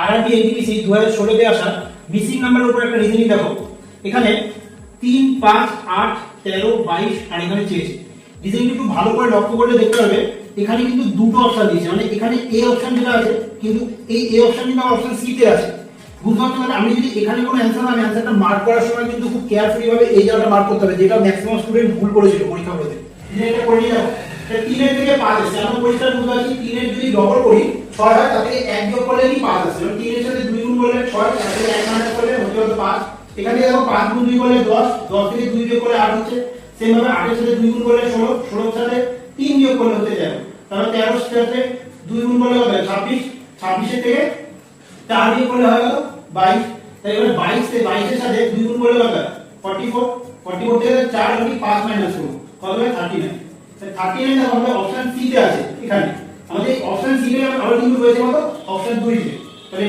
RRB NTPC 2016 তে আসা missing নাম্বারের উপর একটা রিজনিং দেখো। এখানে 3 5 8 13 22 আর এখানে চেয়েছে। রিজনিংটা একটু ভালো করে লক্ষ্য করলে দেখতে পারবে এখানে কিন্তু দুটো অপশন দিয়েছে, মানে এখানে এ অপশন যেটা আছে কিন্তু এই এ অপশন কিন্তু অপশন সি তে আছে। বুঝতে পারছো? মানে আমি যদি এখানে কোনো অ্যানসার না, আমি অ্যানসারটা মার্ক করার সময় কিন্তু খুব কেয়ারফুলি ভাবে এই জায়গাটা মার্ক করতে হবে, যেটা ম্যাক্সিমাম স্টুডেন্ট ভুল করেছিল পরীক্ষাগুলোতে। এটা করে নিয়ে যাবো। 3 এর থেকে 5 আসছে, আমরা পরিষ্কার বুঝতে পারছি 3 এর যদি ডবল করি 6 হয়, তাতে 1 যোগ করলে কি 5 আসছে। মানে 3 এর সাথে 2 গুণ করলে 6, তাতে 1 মাইনাস করলে হতে হতো 5। এখানে দেখো 5 গুণ 2 করলে 10, 10 থেকে 2 যোগ করলে 8 হচ্ছে। সেম ভাবে 8 এর সাথে 2 গুণ করলে 16, 16 এর সাথে 3 যোগ করলে হতে যায়। তাহলে 13 এর সাথে 2 গুণ করলে হবে 26, 26 এর থেকে 4 যোগ করলে হবে 22। তাই এবারে 22 এর সাথে 2 গুণ করলে হবে 44, 44 থেকে 4 আর 5 মাইনাস করব কত হবে 39। তাই 39 দেখো আমাদের অপশন সি তে আছে। এখানে আমাদের অপশন সি তে আমরা কিন্তু রয়েছে কত, অপশন 2 তে।